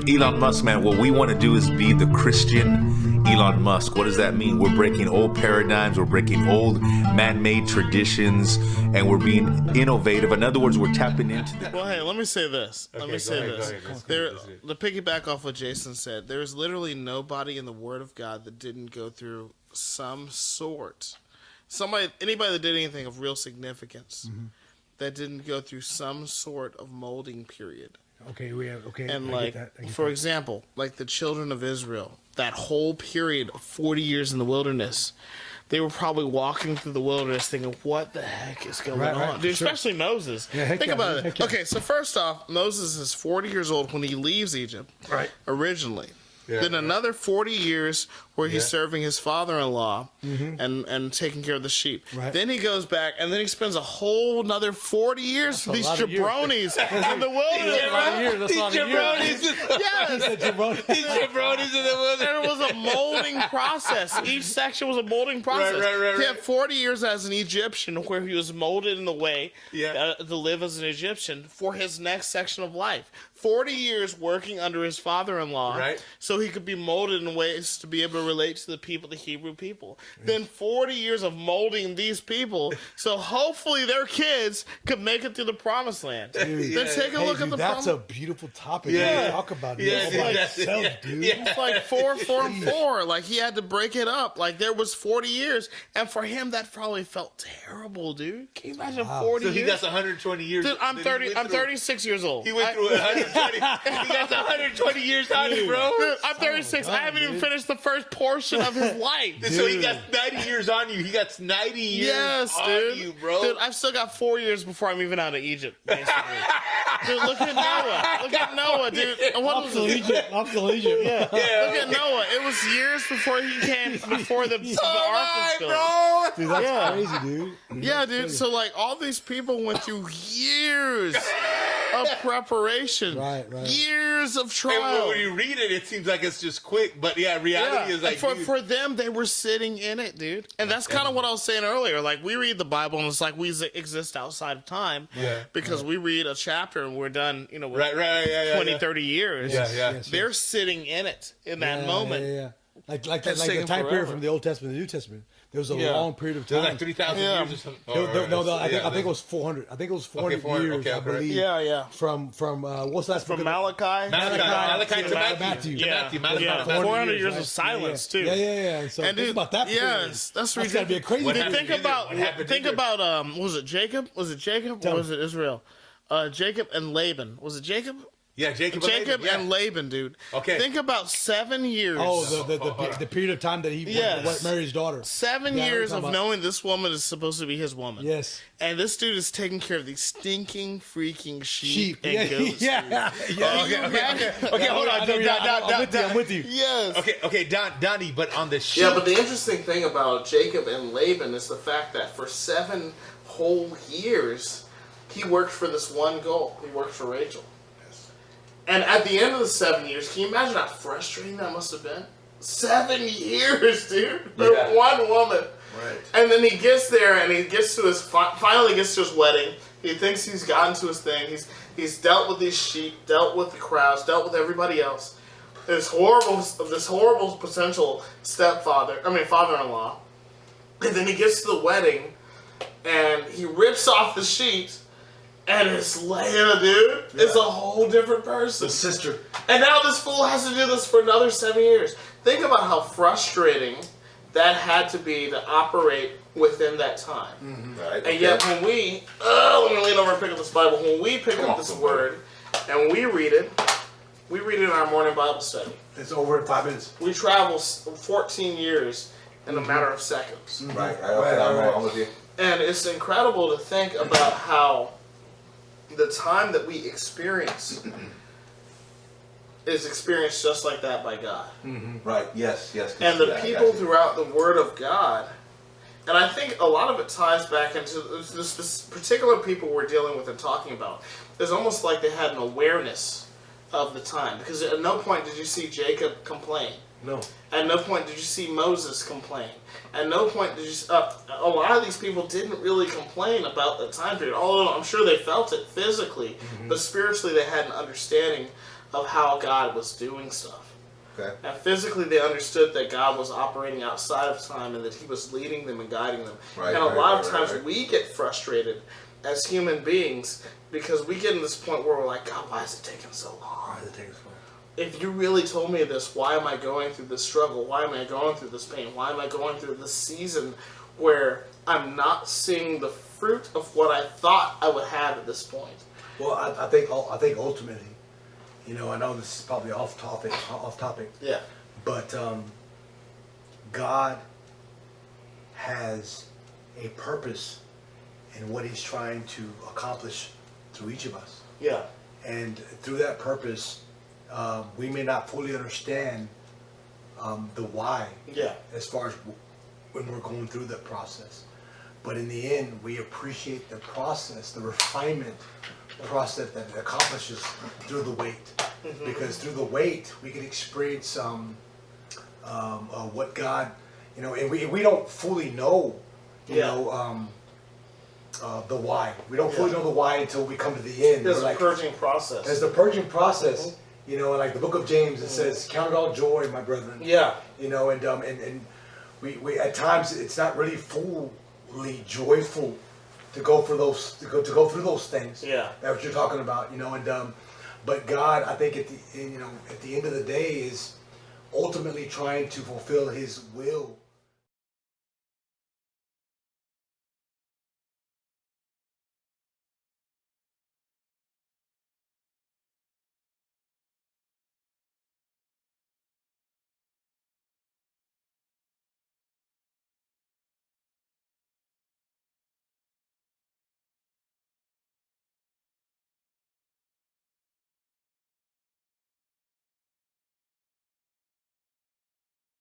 Elon Musk, man, what we want to do is be the Christian Elon Musk. What does that mean? We're breaking old paradigms, we're breaking old man-made traditions, and we're being innovative. In other words, we're tapping into the... Well, hey, let me say this. Okay, let me say go this. ahead. To piggyback off what Jason said, there's literally nobody in the Word of God that didn't go through some sort. Anybody that did anything of real significance that didn't go through some sort of molding period. Okay, And I like, get that. for example, like the children of Israel, that whole period of 40 years in the wilderness, they were probably walking through the wilderness thinking, what the heck is going on? Dude, sure. especially Moses. Yeah, Think about it. Yeah. Okay, so first off, Moses is 40 years old when he leaves Egypt, originally. Yeah, Then another 40 years where he's serving his father-in-law and taking care of the sheep. Right. Then he goes back, and then he spends a whole another 40 years with these jabronis in the wilderness. These jabronis. Yes. These jabronis in the wilderness. And it was a molding process. Each section was a molding process. Right. He had 40 years as an Egyptian where he was molded in the way to live as an Egyptian for his next section of life. 40 years working under his father-in-law so he could be molded in ways to be able to relate to the people, the Hebrew people. Then 40 years of molding these people so hopefully their kids could make it through the promised land. Then take a look at the That's promise. a beautiful topic to talk about. Dude. It's like 4, 4, and 4. Like he had to break it up. Like there was 40 years, and for him that probably felt terrible, dude. Can you imagine 40 So years? he got 120 years. Dude, I'm 30. I'm 36 years old. He went through 120. He got 120 years on you, bro. Dude, I'm 36. I haven't even finished the first portion of his life. So he got 90 years on you. He got 90 years on you, bro. Dude, I've still got 4 years before I'm even out of Egypt, basically. Dude, look at Noah. Look at Noah, dude. What was it? Egypt. Yeah. Look at Noah. It was years before he came, before the ark was built. Dude, that's crazy, dude. Yeah, dude. So, like, all these people went through years of preparation. Right. Years of trial. And when you read it, it seems like it's just quick. But, reality is like... For them, they were sitting in it, dude. And that's kind of what I was saying earlier. Like, we read the Bible, and it's like we exist outside of time. Because we read a chapter, and we're done, with 20, 30 years. They're sitting in it in that moment. Yeah. Like the time period from the Old Testament to the New Testament. There was a long period of time. Like 3,000 years or something. I think it was 400. I think it was 400 years, I believe. Yeah. From what's that? From Malachi to Matthew. Yeah, 400 years of silence too. Yeah. So think about that. Yes, that's ridiculous. Gotta be a crazy. Think about was it Jacob? Was it Jacob or was it Israel? Jacob and Laban. Was it Jacob? Yeah, Jacob and Laban, dude. Okay. Think about 7 years. Oh, the period of time that he married his daughter. 7 years of knowing this woman is supposed to be his woman. Yes. And this dude is taking care of these stinking, freaking sheep and goats. Okay, hold on. I'm with you. Yes. Okay, Donnie, but on the sheep. Yeah, but the interesting thing about Jacob and Laban is the fact that for 7 whole years, he worked for this one goal. He worked for Rachel. And at the end of the 7 years, can you imagine how frustrating that must have been? 7 years, dude, for one woman. Right. And then he gets there, and he gets to finally gets to his wedding. He thinks he's gotten to his thing. He's dealt with these sheep, dealt with the crowds, dealt with everybody else. This horrible potential father-in-law. And then he gets to the wedding, and he rips off the sheet. And it's Leia, dude. It's a whole different person. The sister. And now this fool has to do this for another 7 years. Think about how frustrating that had to be to operate within that time. Mm-hmm. Right. And yet when we, let me lean over and pick up this Bible. When we pick up this word and we read it in our morning Bible study. It's over in 5 minutes. We travel 14 years in a matter of seconds. Mm-hmm. Right. Okay, I'm with you. And it's incredible to think about how the time that we experience is experienced just like that by God. Mm-hmm. Right, yes. And the people throughout the Word of God, and I think a lot of it ties back into this particular people we're dealing with and talking about. It's almost like they had an awareness of the time. Because at no point did you see Jacob complain. No. At no point did you see Moses complain. At no point did you... a lot of these people didn't really complain about the time period. Although I'm sure they felt it physically. Mm-hmm. But spiritually they had an understanding of how God was doing stuff. Okay. And physically, they understood that God was operating outside of time and that He was leading them and guiding them. Right, and a right, lot of right, times right. we get frustrated as human beings because we get in this point where we're like, God, why is it taking so long? Why does it take so long? If you really told me this, why am I going through this struggle? Why am I going through this pain? Why am I going through this season where I'm not seeing the fruit of what I thought I would have at this point? Well, I think ultimately, you know, I know this is probably off topic, Yeah. but God has a purpose in what He's trying to accomplish through each of us. Yeah. And through that purpose, we may not fully understand the why, Yeah. as far as when we're going through the process. But in the end, we appreciate the process, the refinement process that it accomplishes through the wait. Mm-hmm. Because through the wait, we can experience what God, you know, and we don't fully know, you Yeah. know, the why. We don't fully know the why until we come to the end. There's We're a like, purging process. there's the purging process, you know, like the book of James, it says, "Count it all joy, my brethren." Yeah. You know, and we at times it's not really fully joyful to go for those to go through those things. Yeah. That's what you're talking about, you know, and but God, I think at the end of the day is ultimately trying to fulfill His will